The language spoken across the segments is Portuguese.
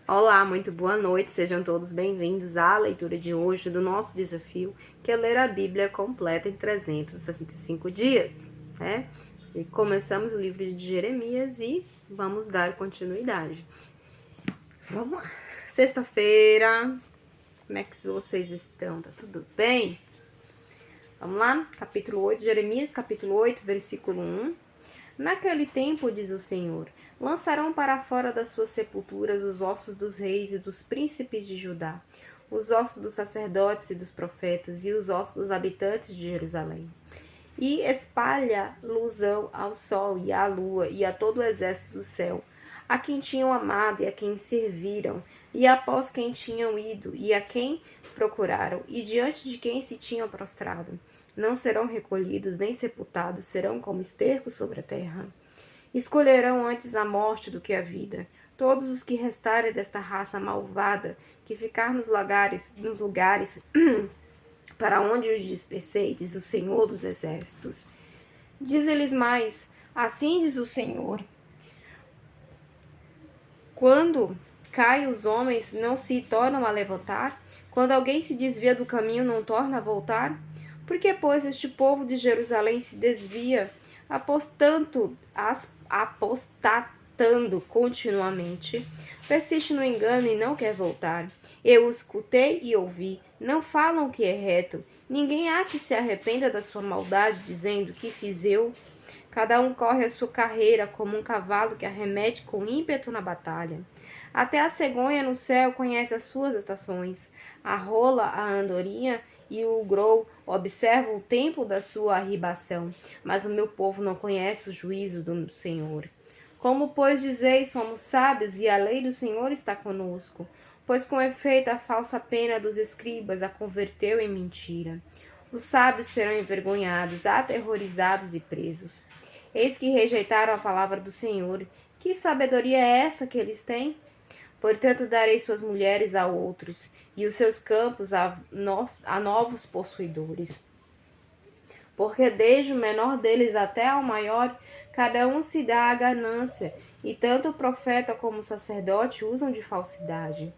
Olá, muito boa noite, sejam todos bem-vindos à leitura de hoje do nosso desafio, que é ler a Bíblia completa em 365 dias, né? E começamos o livro de Jeremias e vamos dar continuidade. Vamos lá. Sexta-feira, como é que vocês estão? Tá tudo bem? Vamos lá, capítulo 8, Jeremias, capítulo 8, versículo 1. Naquele tempo, diz o Senhor, lançarão para fora das suas sepulturas os ossos dos reis e dos príncipes de Judá, os ossos dos sacerdotes e dos profetas e os ossos dos habitantes de Jerusalém. E espalha-luzão ao sol e à lua e a todo o exército do céu, a quem tinham amado e a quem serviram, e após quem tinham ido e a quem procuraram, e diante de quem se tinham prostrado. Não serão recolhidos nem sepultados, serão como esterco sobre a terra. Escolherão antes a morte do que a vida. Todos os que restarem desta raça malvada, que ficar nos lugares para onde os dispersei, diz o Senhor dos Exércitos. Diz-lhes mais, assim diz o Senhor, quando caem os homens, não se tornam a levantar? Quando alguém se desvia do caminho, não torna a voltar? Porque, pois, este povo de Jerusalém se desvia, apostatando continuamente, persiste no engano e não quer voltar. Eu o escutei e ouvi, não falam o que é reto. Ninguém há que se arrependa da sua maldade, dizendo: que fiz eu? Cada um corre a sua carreira como um cavalo que arremete com ímpeto na batalha. Até a cegonha no céu conhece as suas estações. A rola, a andorinha e o grou observam o tempo da sua arribação. Mas o meu povo não conhece o juízo do Senhor. Como, pois, dizeis, somos sábios e a lei do Senhor está conosco? Pois com efeito a falsa pena dos escribas a converteu em mentira. Os sábios serão envergonhados, aterrorizados e presos. Eis que rejeitaram a palavra do Senhor. Que sabedoria é essa que eles têm? Portanto, darei suas mulheres a outros, e os seus campos a novos possuidores. Porque desde o menor deles até ao maior, cada um se dá à ganância, e tanto o profeta como o sacerdote usam de falsidade.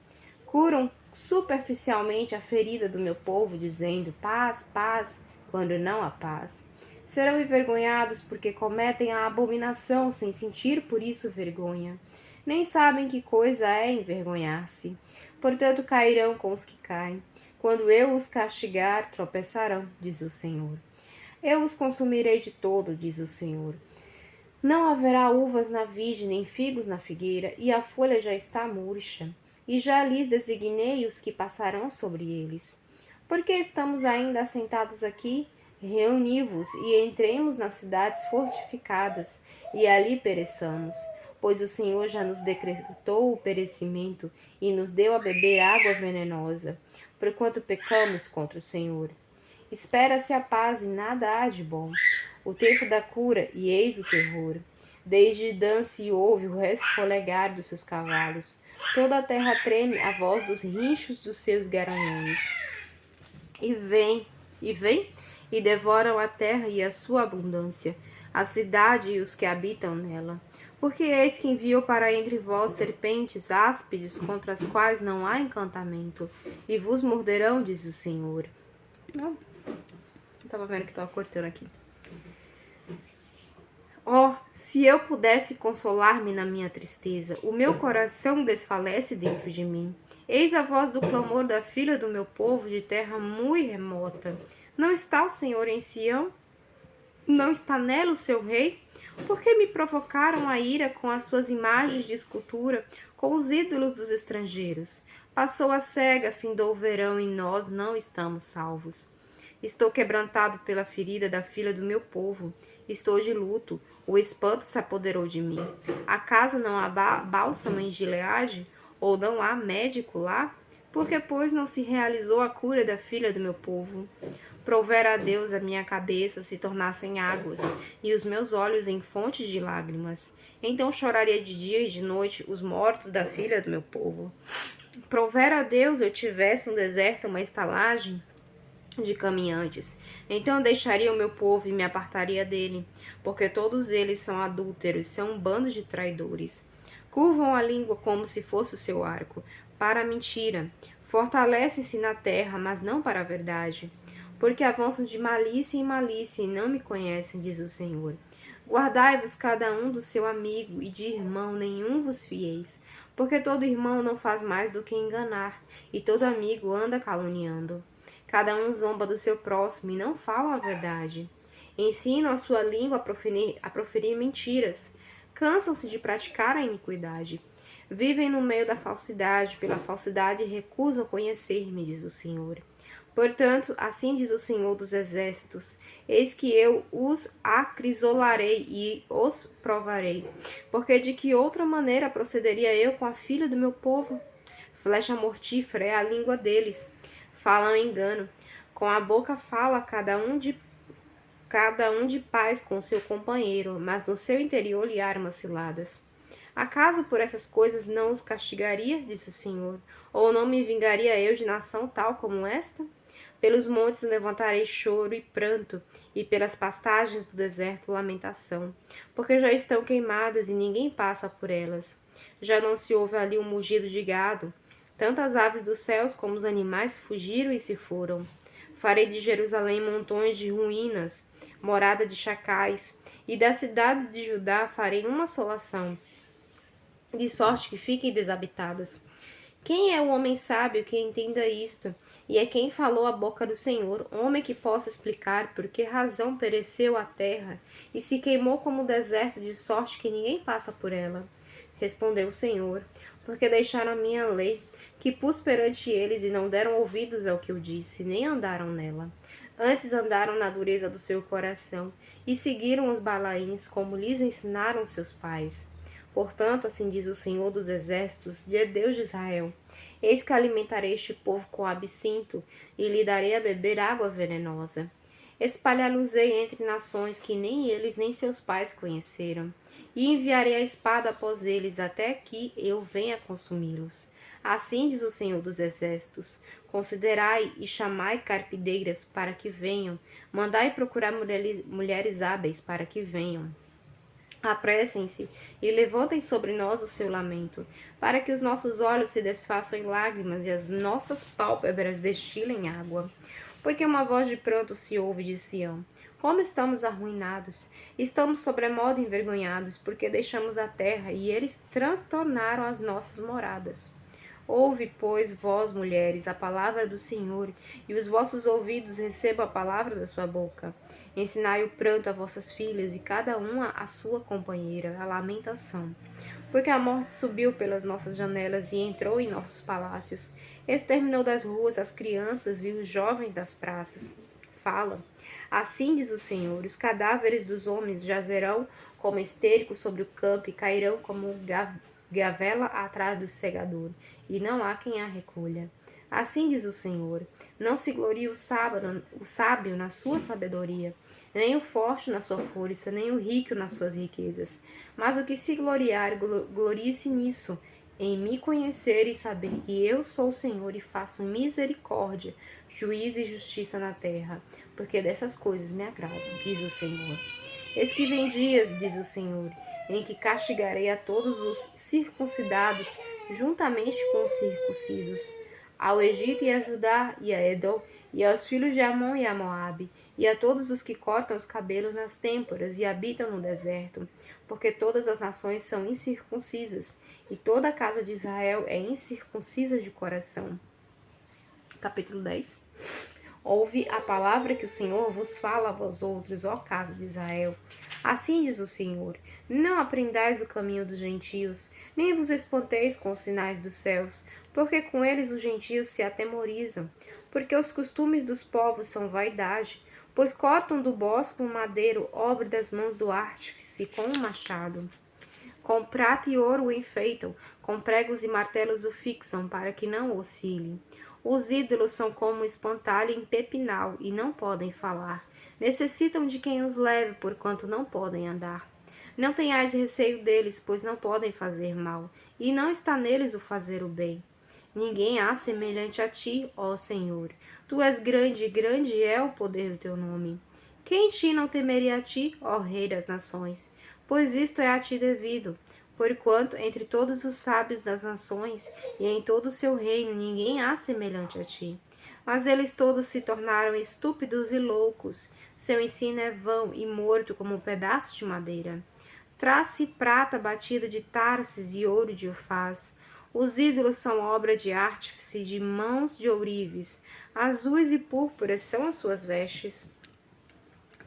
Curam superficialmente a ferida do meu povo, dizendo: paz, paz, quando não há paz. Serão envergonhados porque cometem a abominação sem sentir por isso vergonha. Nem sabem que coisa é envergonhar-se. Portanto, cairão com os que caem. Quando eu os castigar, tropeçarão, diz o Senhor. Eu os consumirei de todo, diz o Senhor. Não haverá uvas na vide, nem figos na figueira, e a folha já está murcha. E já lhes designei os que passarão sobre eles. Porque estamos ainda assentados aqui? Reuni-vos e entremos nas cidades fortificadas, e ali pereçamos. Pois o Senhor já nos decretou o perecimento e nos deu a beber água venenosa, porquanto pecamos contra o Senhor. Espera-se a paz e nada há de bom. O tempo da cura e eis o terror. Desde Dan se ouve o resfolegar dos seus cavalos. Toda a terra treme à voz dos rinchos dos seus garanhões. E devoram a terra e a sua abundância, a cidade e os que habitam nela. Porque eis que enviou para entre vós serpentes áspides, contra as quais não há encantamento, e vos morderão, diz o Senhor. Não tava vendo que tava cortando aqui. Oh, se eu pudesse consolar-me na minha tristeza, o meu coração desfalece dentro de mim. Eis a voz do clamor da filha do meu povo de terra muito remota. Não está o Senhor em Sião? Não está nela o seu rei? Por que me provocaram a ira com as suas imagens de escultura, com os ídolos dos estrangeiros? Passou a cega, findou o verão e nós não estamos salvos. Estou quebrantado pela ferida da filha do meu povo. Estou de luto. O espanto se apoderou de mim. Acaso não há bálsamo em Gileade? Ou não há médico lá? Porque, pois, não se realizou a cura da filha do meu povo? Provera a Deus a minha cabeça se tornassem águas, e os meus olhos em fontes de lágrimas. Então choraria de dia e de noite os mortos da filha do meu povo. Provera a Deus eu tivesse no deserto uma estalagem de caminhantes. Então deixaria o meu povo e me apartaria dele, porque todos eles são adúlteros, são um bando de traidores. Curvam a língua como se fosse o seu arco, para a mentira. Fortalecem-se na terra, mas não para a verdade. Porque avançam de malícia em malícia e não me conhecem, diz o Senhor. Guardai-vos cada um do seu amigo, e de irmão nenhum vos fieis. Porque todo irmão não faz mais do que enganar, e todo amigo anda caluniando. Cada um zomba do seu próximo e não falam a verdade. Ensinam a sua língua a proferir mentiras. Cansam-se de praticar a iniquidade. Vivem no meio da falsidade, pela falsidade recusam conhecer-me, diz o Senhor. Portanto, assim diz o Senhor dos Exércitos: eis que eu os acrisolarei e os provarei. Porque de que outra maneira procederia eu com a filha do meu povo? Flecha mortífera é a língua deles. Falam engano. Com a boca fala cada um de paz com seu companheiro, mas no seu interior lhe arma ciladas. Acaso por essas coisas não os castigaria, disse o Senhor, ou não me vingaria eu de nação tal como esta? Pelos montes levantarei choro e pranto, e pelas pastagens do deserto lamentação, porque já estão queimadas e ninguém passa por elas. Já não se ouve ali um mugido de gado, tanto as aves dos céus como os animais fugiram e se foram. Farei de Jerusalém montões de ruínas, morada de chacais, e da cidade de Judá farei uma assolação, de sorte que fiquem desabitadas. Quem é o homem sábio que entenda isto? E é quem falou a boca do Senhor, homem que possa explicar por que razão pereceu a terra e se queimou como o deserto, de sorte que ninguém passa por ela. Respondeu o Senhor, porque deixaram a minha lei, que pus perante eles, e não deram ouvidos ao que eu disse, nem andaram nela. Antes andaram na dureza do seu coração, e seguiram os Balaíns, como lhes ensinaram seus pais. Portanto, assim diz o Senhor dos Exércitos, Deus de Israel: eis que alimentarei este povo com absinto, e lhe darei a beber água venenosa. Espalhá-los-ei entre nações que nem eles nem seus pais conheceram, e enviarei a espada após eles, até que eu venha consumi-los. Assim diz o Senhor dos Exércitos: considerai e chamai carpideiras para que venham, mandai procurar mulheres hábeis para que venham. Apressem-se e levantem sobre nós o seu lamento, para que os nossos olhos se desfaçam em lágrimas e as nossas pálpebras destilem água. Porque uma voz de pranto se ouve de Sião: como estamos arruinados! Estamos sobremodo envergonhados, porque deixamos a terra e eles transtornaram as nossas moradas. Ouve, pois, vós, mulheres, a palavra do Senhor, e os vossos ouvidos recebam a palavra da sua boca. Ensinai o pranto a vossas filhas, e cada uma a sua companheira, a lamentação. Porque a morte subiu pelas nossas janelas e entrou em nossos palácios. Exterminou das ruas as crianças e os jovens das praças. Fala. Assim diz o Senhor: os cadáveres dos homens jazerão como esterco sobre o campo e cairão como gavela atrás do segador, e não há quem a recolha. Assim diz o Senhor: não se glorie o sábio na sua sabedoria, nem o forte na sua força, nem o rico nas suas riquezas. Mas o que se gloriar, glorie-se nisso, em me conhecer e saber que eu sou o Senhor e faço misericórdia, juízo e justiça na terra, porque dessas coisas me agradam, diz o Senhor. Eis que vem dias, diz o Senhor, em que castigarei a todos os circuncidados juntamente com os circuncisos, ao Egito e a Judá e a Edom, e aos filhos de Amon e a Moabe, e a todos os que cortam os cabelos nas têmporas e habitam no deserto, porque todas as nações são incircuncisas, e toda a casa de Israel é incircuncisa de coração. Capítulo 10. Ouve a palavra que o Senhor vos fala a vós outros, ó casa de Israel. Assim diz o Senhor: não aprendais o caminho dos gentios, nem vos espanteis com os sinais dos céus, porque com eles os gentios se atemorizam. Porque os costumes dos povos são vaidade, pois cortam do bosque um madeiro, obra das mãos do artífice, com um machado. Com prata e ouro o enfeitam, com pregos e martelos o fixam, para que não oscile. Os ídolos são como um espantalho em pepinal, e não podem falar. Necessitam de quem os leve, porquanto não podem andar. Não tenhais receio deles, pois não podem fazer mal, e não está neles o fazer o bem. Ninguém há semelhante a ti, ó Senhor. Tu és grande, e grande é o poder do teu nome. Quem em ti não temeria a ti, ó Rei das nações? Pois isto é a ti devido. Porquanto entre todos os sábios das nações e em todo o seu reino ninguém há semelhante a ti. Mas eles todos se tornaram estúpidos e loucos. Seu ensino é vão e morto como um pedaço de madeira. Traz-se prata batida de Tarsis e ouro de Ufaz. Os ídolos são obra de artífice de mãos de ourives. Azuis e púrpuras são as suas vestes.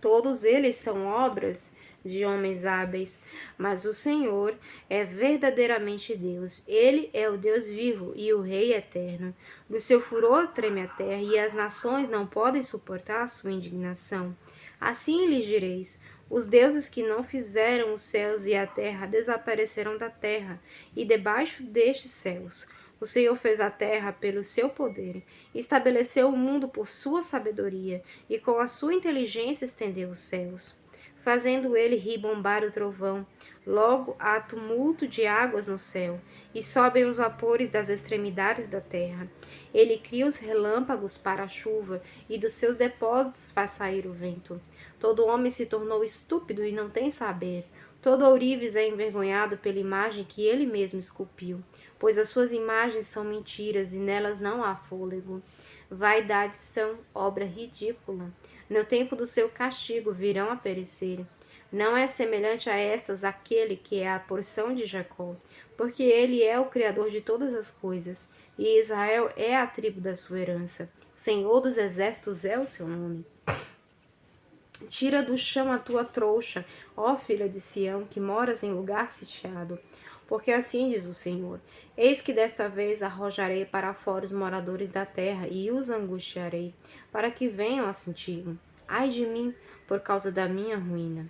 Todos eles são obras de homens hábeis, mas o Senhor é verdadeiramente Deus. Ele é o Deus vivo e o Rei eterno. Do seu furor treme a terra, e as nações não podem suportar a sua indignação. Assim lhes direis: os deuses que não fizeram os céus e a terra desaparecerão da terra e debaixo destes céus. O Senhor fez a terra pelo seu poder, estabeleceu o mundo por sua sabedoria, e com a sua inteligência estendeu os céus. Fazendo ele ribombar o trovão, logo há tumulto de águas no céu, e sobem os vapores das extremidades da terra. Ele cria os relâmpagos para a chuva, e dos seus depósitos faz sair o vento. Todo homem se tornou estúpido e não tem saber. Todo ourives é envergonhado pela imagem que ele mesmo esculpiu, pois as suas imagens são mentiras e nelas não há fôlego. Vaidades são obra ridícula. No tempo do seu castigo virão a perecer. Não é semelhante a estas aquele que é a porção de Jacó, porque ele é o Criador de todas as coisas, e Israel é a tribo da sua herança. Senhor dos exércitos é o seu nome. Tira do chão a tua trouxa, ó filha de Sião, que moras em lugar sitiado. Porque assim diz o Senhor: eis que desta vez arrojarei para fora os moradores da terra e os angustiarei, para que venham a senti-lo. Ai de mim, por causa da minha ruína.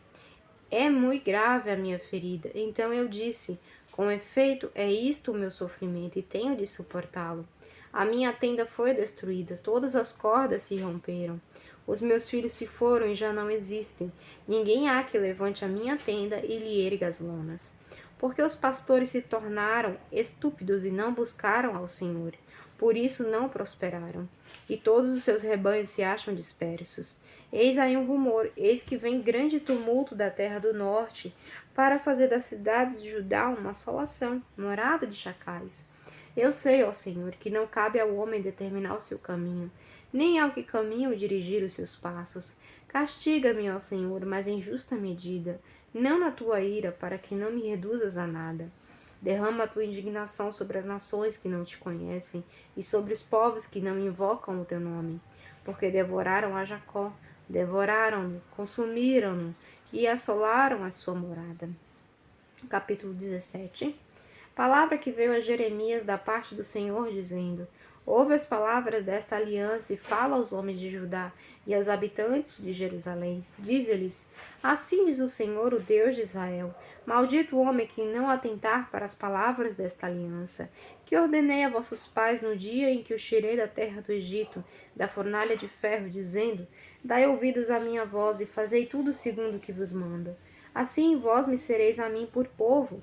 É muito grave a minha ferida. Então eu disse: com efeito, é isto o meu sofrimento, e tenho de suportá-lo. A minha tenda foi destruída, todas as cordas se romperam. Os meus filhos se foram e já não existem. Ninguém há que levante a minha tenda e lhe erga as lonas. Porque os pastores se tornaram estúpidos e não buscaram ao Senhor. Por isso não prosperaram. E todos os seus rebanhos se acham dispersos. Eis aí um rumor, eis que vem grande tumulto da terra do norte, para fazer das cidades de Judá uma assolação, morada de chacais. Eu sei, ó Senhor, que não cabe ao homem determinar o seu caminho, nem ao que caminha dirigir os seus passos. Castiga-me, ó Senhor, mas em justa medida, não na tua ira, para que não me reduzas a nada. Derrama a tua indignação sobre as nações que não te conhecem e sobre os povos que não invocam o teu nome, porque devoraram a Jacó, devoraram-no, consumiram-no e assolaram a sua morada. Capítulo 17. Palavra que veio a Jeremias da parte do Senhor, dizendo: ouve as palavras desta aliança e fala aos homens de Judá e aos habitantes de Jerusalém. Dize-lhes: assim diz o Senhor, o Deus de Israel: maldito o homem que não atentar para as palavras desta aliança, que ordenei a vossos pais no dia em que os tirei da terra do Egito, da fornalha de ferro, dizendo: dai ouvidos à minha voz e fazei tudo segundo o que vos mando. Assim vós me sereis a mim por povo,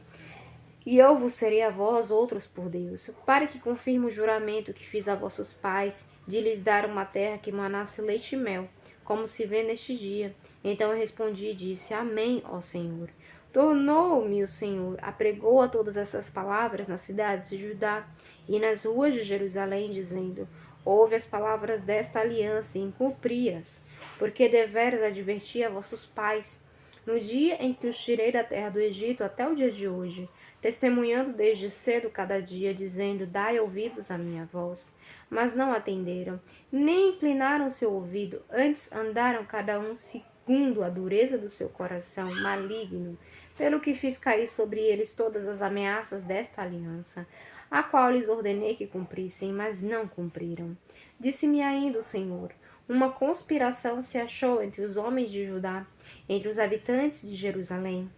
e eu vos serei a vós outros por Deus, para que confirme o juramento que fiz a vossos pais, de lhes dar uma terra que manasse leite e mel, como se vê neste dia. Então eu respondi e disse: Amém, ó Senhor. Tornou-me o Senhor, apregou a todas essas palavras nas cidades de Judá e nas ruas de Jerusalém, dizendo: ouve as palavras desta aliança e cumpri-as, porque deveras adverti a vossos pais, no dia em que os tirei da terra do Egito até o dia de hoje, testemunhando desde cedo cada dia, dizendo: dai ouvidos à minha voz. Mas não atenderam, nem inclinaram seu ouvido, antes andaram cada um segundo a dureza do seu coração maligno, pelo que fiz cair sobre eles todas as ameaças desta aliança, a qual lhes ordenei que cumprissem, mas não cumpriram. Disse-me ainda o Senhor: uma conspiração se achou entre os homens de Judá, entre os habitantes de Jerusalém.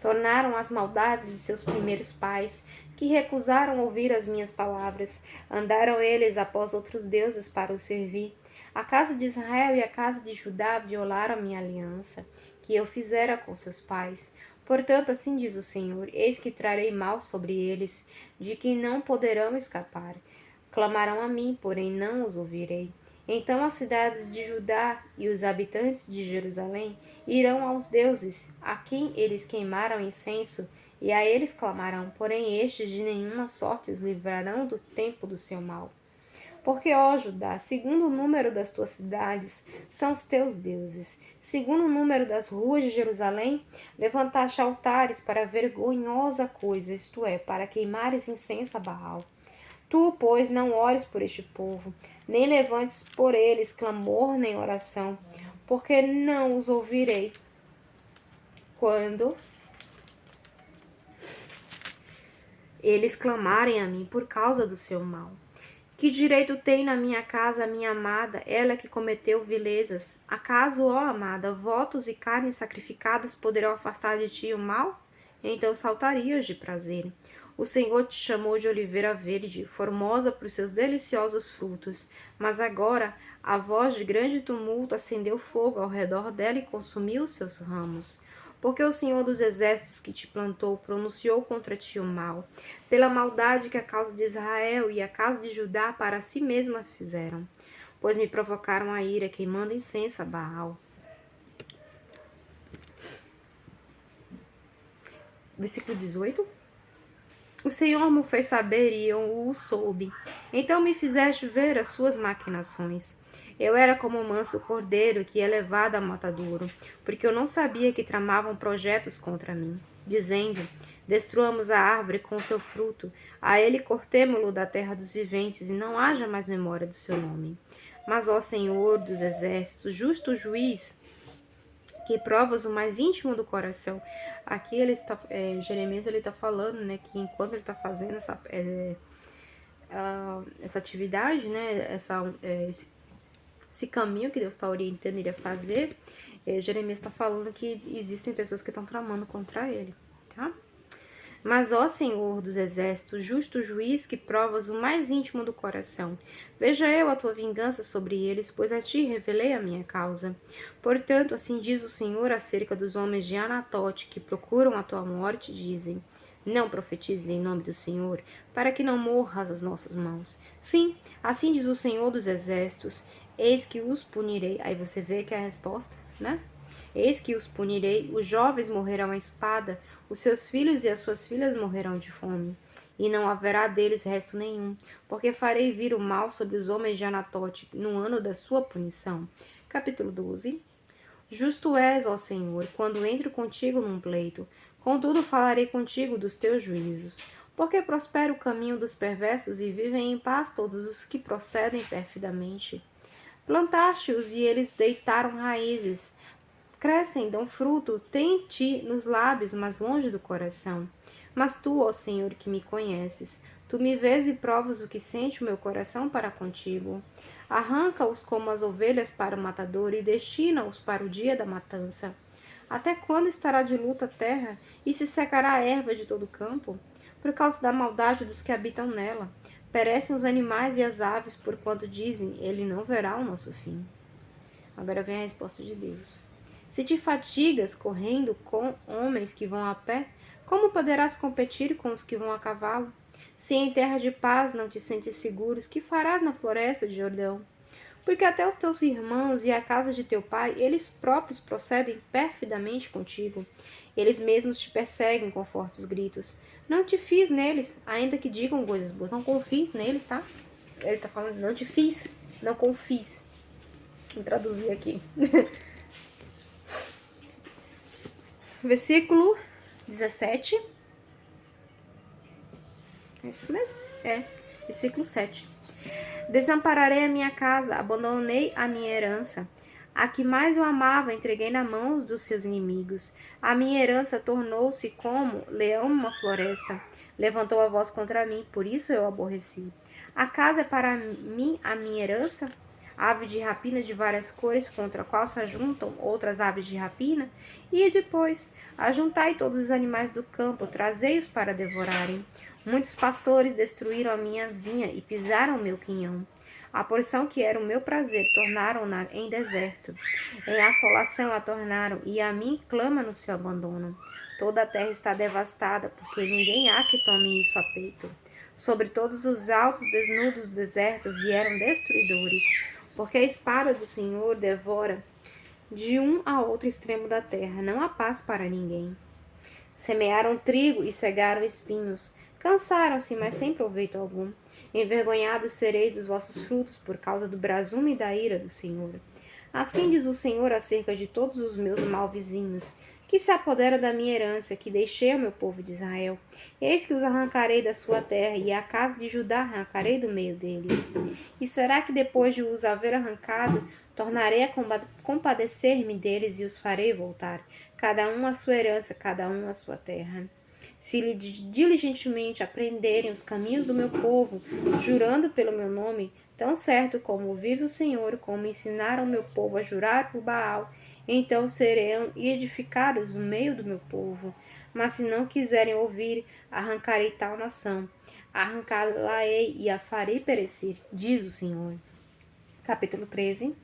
Tornaram as maldades de seus primeiros pais, que recusaram ouvir as minhas palavras. Andaram eles após outros deuses para os servir. A casa de Israel e a casa de Judá violaram a minha aliança, que eu fizera com seus pais. Portanto, assim diz o Senhor: eis que trarei mal sobre eles, de que não poderão escapar. Clamarão a mim, porém não os ouvirei. Então as cidades de Judá e os habitantes de Jerusalém irão aos deuses, a quem eles queimaram incenso, E a eles clamarão, porém estes de nenhuma sorte os livrarão do tempo do seu mal. Porque, ó Judá, segundo o número das tuas cidades, são os teus deuses. Segundo o número das ruas de Jerusalém, levantaste altares para vergonhosa coisa, isto é, para queimares incenso a Baal. Tu, pois, não ores por este povo, nem levantes por eles clamor nem oração, porque não os ouvirei. Quando eles clamarem a mim por causa do seu mal. Que direito tem na minha casa a minha amada, ela que cometeu vilezas? Acaso, ó amada, votos e carnes sacrificadas poderão afastar de ti o mal? Então saltarias de prazer. O Senhor te chamou de oliveira verde, formosa por seus deliciosos frutos. Mas agora a voz de grande tumulto acendeu fogo ao redor dela e consumiu os seus ramos. Porque o Senhor dos exércitos que te plantou pronunciou contra ti o mal, pela maldade que a causa de Israel e a casa de Judá para si mesma fizeram, pois me provocaram a ira, queimando incenso a Baal. Versículo 18. O Senhor me fez saber e eu o soube. Então me fizeste ver as suas maquinações. Eu era como um manso cordeiro que é levado a matadouro, porque eu não sabia que tramavam projetos contra mim, dizendo: destruamos a árvore com o seu fruto, a ele cortemo-lo da terra dos viventes, e não haja mais memória do seu nome. Mas, ó Senhor dos exércitos, justo juiz, que provas o mais íntimo do coração. Aqui Jeremias ele está falando, né, que enquanto ele está fazendo essa atividade, né, esse caminho que Deus está orientando ele a fazer, Jeremias está falando que existem pessoas que estão tramando contra ele, tá? Mas, ó Senhor dos exércitos, justo juiz que provas o mais íntimo do coração, veja eu a tua vingança sobre eles, pois a ti revelei a minha causa. Portanto, assim diz o Senhor acerca dos homens de Anatote que procuram a tua morte, dizem: não profetize em nome do Senhor, para que não morras às nossas mãos. Sim, assim diz o Senhor dos exércitos, eis que os punirei. Aí você vê que é a resposta, né? Eis que os punirei, os jovens morrerão à espada, os seus filhos e as suas filhas morrerão de fome, e não haverá deles resto nenhum, porque farei vir o mal sobre os homens de Anatote no ano da sua punição. Capítulo 12. Justo és, ó Senhor, quando entro contigo num pleito, contudo falarei contigo dos teus juízos. Porque prospera o caminho dos perversos e vivem em paz todos os que procedem perfidamente. Plantaste-os e eles deitaram raízes, crescem, dão fruto, têm ti nos lábios, mas longe do coração. Mas tu, ó Senhor, que me conheces, tu me vês e provas o que sente o meu coração para contigo. Arranca-os como as ovelhas para o matador e destina-os para o dia da matança. Até quando estará de luto a terra e se secará a erva de todo o campo? Por causa da maldade dos que habitam nela. Perecem os animais e as aves, porquanto dizem, ele não verá o nosso fim. Agora vem a resposta de Deus. Se te fatigas correndo com homens que vão a pé, como poderás competir com os que vão a cavalo? Se em terra de paz não te sentes seguros, que farás na floresta de Jordão? Porque até os teus irmãos e a casa de teu pai, eles próprios procedem perfidamente contigo. Eles mesmos te perseguem com fortes gritos. Não te fiz neles, ainda que digam coisas boas. Não confies neles, tá? Ele tá falando, não te fiz, não confies. Vou traduzir aqui. Versículo 17. É isso mesmo? É. Versículo 7. Desampararei a minha casa, abandonei a minha herança. A que mais eu amava, entreguei na mão dos seus inimigos. A minha herança tornou-se como leão numa floresta. Levantou a voz contra mim, por isso eu aborreci. A casa é para mim a minha herança? Ave de rapina de várias cores, contra a qual se ajuntam outras aves de rapina? E depois, ajuntai todos os animais do campo, trazei-os para devorarem. Muitos pastores destruíram a minha vinha e pisaram o meu quinhão. A porção que era o meu prazer tornaram-na em deserto. Em assolação a tornaram, e a mim clama no seu abandono. Toda a terra está devastada, porque ninguém há que tome isso a peito. Sobre todos os altos desnudos do deserto vieram destruidores, porque a espada do Senhor devora de um a outro extremo da terra. Não há paz para ninguém. Semearam trigo e cegaram espinhos. Cansaram-se, mas sem proveito algum. Envergonhados sereis dos vossos frutos por causa do brasume e da ira do Senhor. Assim diz o Senhor acerca de todos os meus malvizinhos, que se apodera da minha herança, que deixei ao meu povo de Israel. Eis que os arrancarei da sua terra, e a casa de Judá arrancarei do meio deles. E será que depois de os haver arrancado, tornarei a compadecer-me deles e os farei voltar, cada um a sua herança, cada um a sua terra? Se diligentemente aprenderem os caminhos do meu povo, jurando pelo meu nome, tão certo como vive o Senhor, como ensinaram o meu povo a jurar por Baal, então serão edificados no meio do meu povo. Mas se não quiserem ouvir, arrancarei tal nação, arrancá-la-ei e a farei perecer, diz o Senhor. Capítulo 13.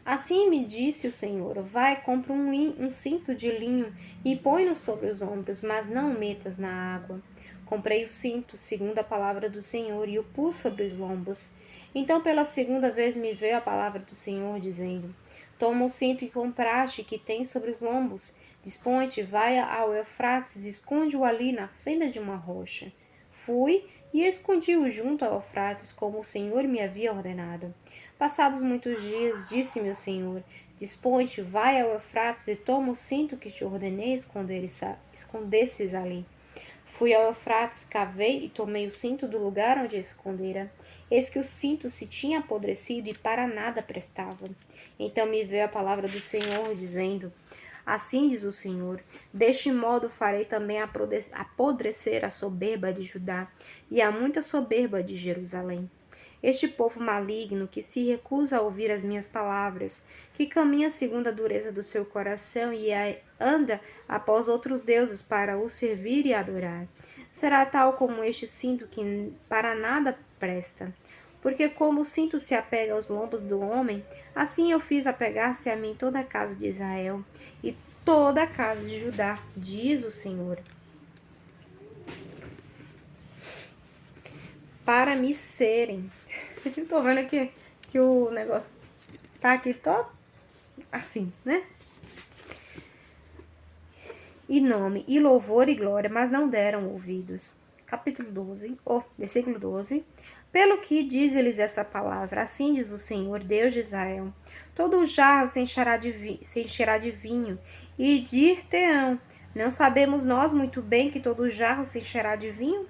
Assim me disse o Senhor: vai, compra um cinto de linho e põe-no sobre os ombros, mas não o metas na água. Comprei o cinto, segundo a palavra do Senhor, e o pus sobre os lombos. Então, pela segunda vez, me veio a palavra do Senhor, dizendo: toma o cinto que compraste, que tens sobre os lombos, dispõe-te, vai ao Eufrates, esconde-o ali na fenda de uma rocha. Fui e escondi-o junto ao Eufrates, como o Senhor me havia ordenado. Passados muitos dias, disse-me o Senhor: dispõe-te, vai ao Eufrates e toma o cinto que te ordenei escondesses ali. Fui ao Eufrates, cavei e tomei o cinto do lugar onde a escondera. Eis que o cinto se tinha apodrecido e para nada prestava. Então me veio a palavra do Senhor, dizendo: assim diz o Senhor: deste modo farei também apodrecer a soberba de Judá e a muita soberba de Jerusalém. Este povo maligno que se recusa a ouvir as minhas palavras, que caminha segundo a dureza do seu coração e anda após outros deuses para os servir e adorar, será tal como este cinto que para nada presta. Porque como o cinto se apega aos lombos do homem, assim eu fiz apegar-se a mim toda a casa de Israel e toda a casa de Judá, diz o Senhor. Para me serem. Tô vendo aqui que o negócio tá aqui todo assim, né? E nome, e louvor e glória, mas não deram ouvidos. Capítulo 12, versículo 12. Pelo que diz-lhes esta palavra, assim diz o Senhor, Deus de Israel: todo o jarro se encherá de vinho, e dir-te-ão: não sabemos nós muito bem que todo o jarro se encherá de vinho?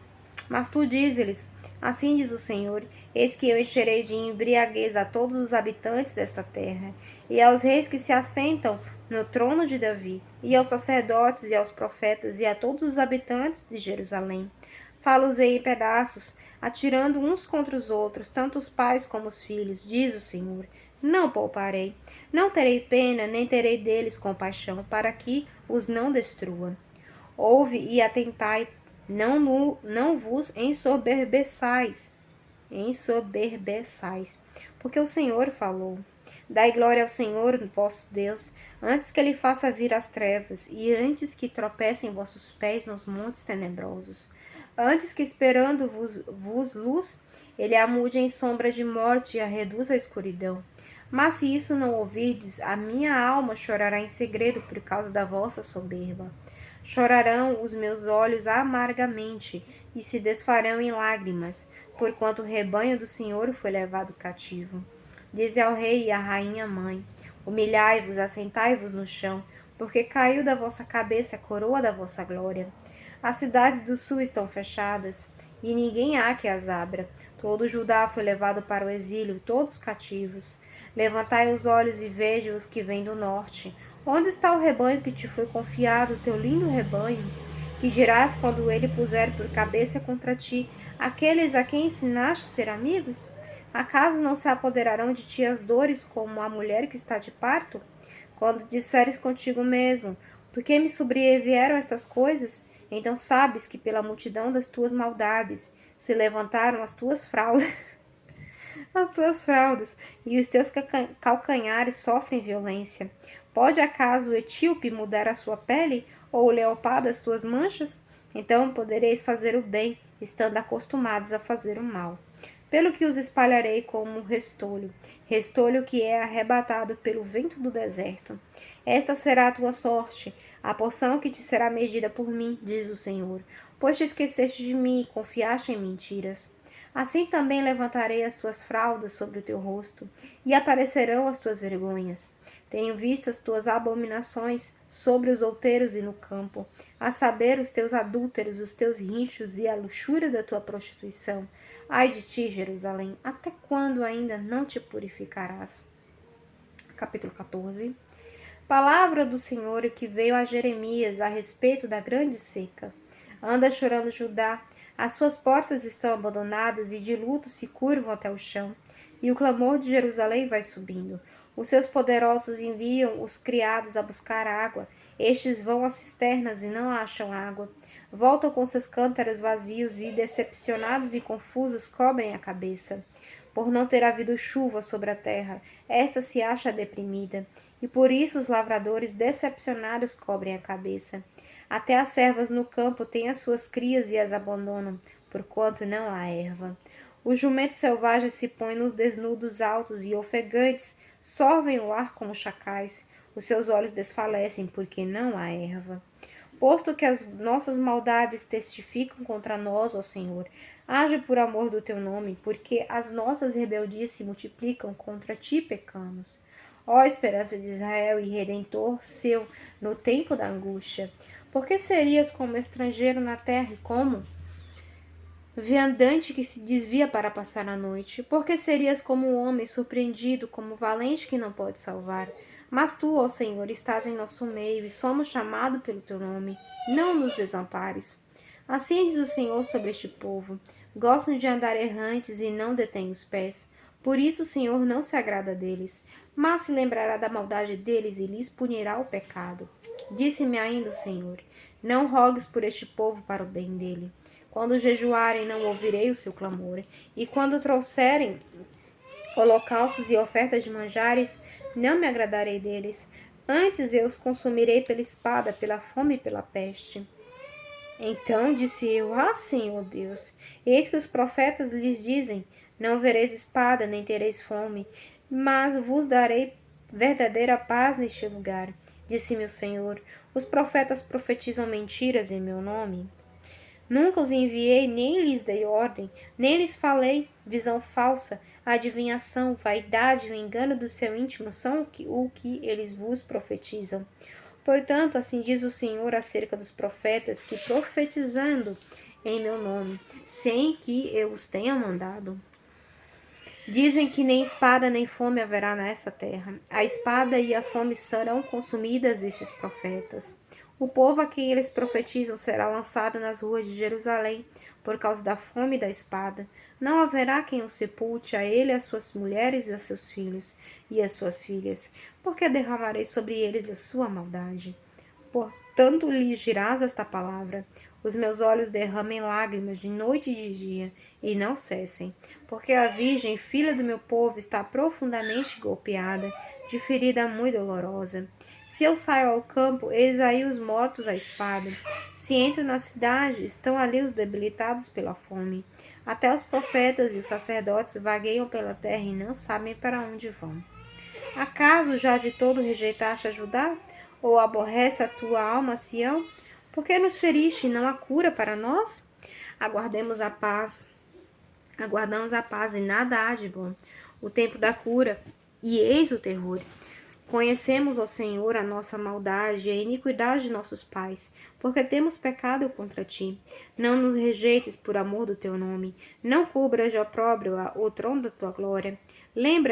Mas tu diz-lhes: assim diz o Senhor: eis que eu encherei de embriaguez a todos os habitantes desta terra, e aos reis que se assentam no trono de Davi, e aos sacerdotes, e aos profetas, e a todos os habitantes de Jerusalém. Falo-os-ei em pedaços, atirando uns contra os outros, tanto os pais como os filhos, diz o Senhor. Não pouparei, não terei pena, nem terei deles compaixão, para que os não destrua. Ouve e atentai, não vos ensoberbeçais, porque o Senhor falou. Dai glória ao Senhor, vosso Deus, antes que ele faça vir as trevas, e antes que tropecem vossos pés nos montes tenebrosos. Antes que esperando-vos luz, ele a mude em sombra de morte e a reduz à escuridão. Mas se isso não ouvirdes, a minha alma chorará em segredo por causa da vossa soberba. Chorarão os meus olhos amargamente e se desfarão em lágrimas, porquanto o rebanho do Senhor foi levado cativo. Dize ao rei e à rainha mãe: humilhai-vos, assentai-vos no chão, porque caiu da vossa cabeça a coroa da vossa glória. As cidades do sul estão fechadas, e ninguém há que as abra. Todo Judá foi levado para o exílio, todos cativos. Levantai os olhos e veja os que vêm do norte. Onde está o rebanho que te foi confiado, o teu lindo rebanho? Que dirás quando ele puser por cabeça contra ti aqueles a quem ensinaste a ser amigos? Acaso não se apoderarão de ti as dores como a mulher que está de parto? Quando disseres contigo mesmo: por que me sobrevieram estas coisas? Então sabes que pela multidão das tuas maldades se levantaram as tuas fraldas, e os teus calcanhares sofrem violência. Pode acaso o etíope mudar a sua pele, ou o leopardo as tuas manchas? Então podereis fazer o bem, estando acostumados a fazer o mal. Pelo que os espalharei como um restolho que é arrebatado pelo vento do deserto. Esta será a tua sorte, a porção que te será medida por mim, diz o Senhor, pois te esqueceste de mim e confiaste em mentiras. Assim também levantarei as tuas fraldas sobre o teu rosto, e aparecerão as tuas vergonhas. Tenho visto as tuas abominações sobre os outeiros e no campo, a saber, os teus adúlteros, os teus rinchos e a luxúria da tua prostituição. Ai de ti, Jerusalém, até quando ainda não te purificarás? Capítulo 14. Palavra do Senhor que veio a Jeremias a respeito da grande seca. Anda chorando Judá, as suas portas estão abandonadas e de luto se curvam até o chão, e o clamor de Jerusalém vai subindo. Os seus poderosos enviam os criados a buscar água, estes vão às cisternas e não acham água. Voltam com seus cântaros vazios e, decepcionados e confusos, cobrem a cabeça. Por não ter havido chuva sobre a terra, esta se acha deprimida, e por isso os lavradores decepcionados cobrem a cabeça. Até as servas no campo têm as suas crias e as abandonam, porquanto não há erva. Os jumentos selvagens se põem nos desnudos altos e ofegantes sorvem o ar como chacais. Os seus olhos desfalecem, porque não há erva. Posto que as nossas maldades testificam contra nós, ó Senhor, age por amor do teu nome, porque as nossas rebeldias se multiplicam, contra ti pecamos. Ó esperança de Israel e redentor seu no tempo da angústia, por que serias como estrangeiro na terra e como viandante que se desvia para passar a noite? Por que serias como um homem surpreendido, como valente que não pode salvar? Mas tu, ó Senhor, estás em nosso meio e somos chamados pelo teu nome. Não nos desampares. Assim diz o Senhor sobre este povo. Gostam de andar errantes e não detêm os pés. Por isso o Senhor não se agrada deles, mas se lembrará da maldade deles e lhes punirá o pecado. Disse-me ainda o Senhor: não rogues por este povo para o bem dele. Quando jejuarem, não ouvirei o seu clamor, e quando trouxerem holocaustos e ofertas de manjares, não me agradarei deles. Antes eu os consumirei pela espada, pela fome e pela peste. Então disse eu: ah, Senhor Deus, eis que os profetas lhes dizem: não vereis espada, nem tereis fome, mas vos darei verdadeira paz neste lugar. Disse-me o Senhor: os profetas profetizam mentiras em meu nome. Nunca os enviei, nem lhes dei ordem, nem lhes falei visão falsa, adivinhação, vaidade e o engano do seu íntimo são o que eles vos profetizam. Portanto, assim diz o Senhor acerca dos profetas que profetizando em meu nome, sem que eu os tenha mandado. Dizem que nem espada nem fome haverá nessa terra. A espada e a fome serão consumidas estes profetas. O povo a quem eles profetizam será lançado nas ruas de Jerusalém por causa da fome e da espada. Não haverá quem o sepulte, a ele, as suas mulheres e a seus filhos e as suas filhas, porque derramarei sobre eles a sua maldade. Portanto, lhes dirás esta palavra: os meus olhos derramem lágrimas de noite e de dia, e não cessem, porque a virgem, filha do meu povo, está profundamente golpeada, de ferida muito dolorosa. Se eu saio ao campo, eis aí os mortos à espada. Se entro na cidade, estão ali os debilitados pela fome. Até os profetas e os sacerdotes vagueiam pela terra e não sabem para onde vão. Acaso já de todo rejeitaste a Judá? Ou aborrece a tua alma, Sião? Por que nos feriste e não há cura para nós? Aguardamos a paz e nada há de bom. O tempo da cura, e eis o terror. Conhecemos, ó Senhor, a nossa maldade e a iniquidade de nossos pais, porque temos pecado contra ti. Não nos rejeites por amor do teu nome. Não cubras de opróbrio o trono da tua glória. Lembra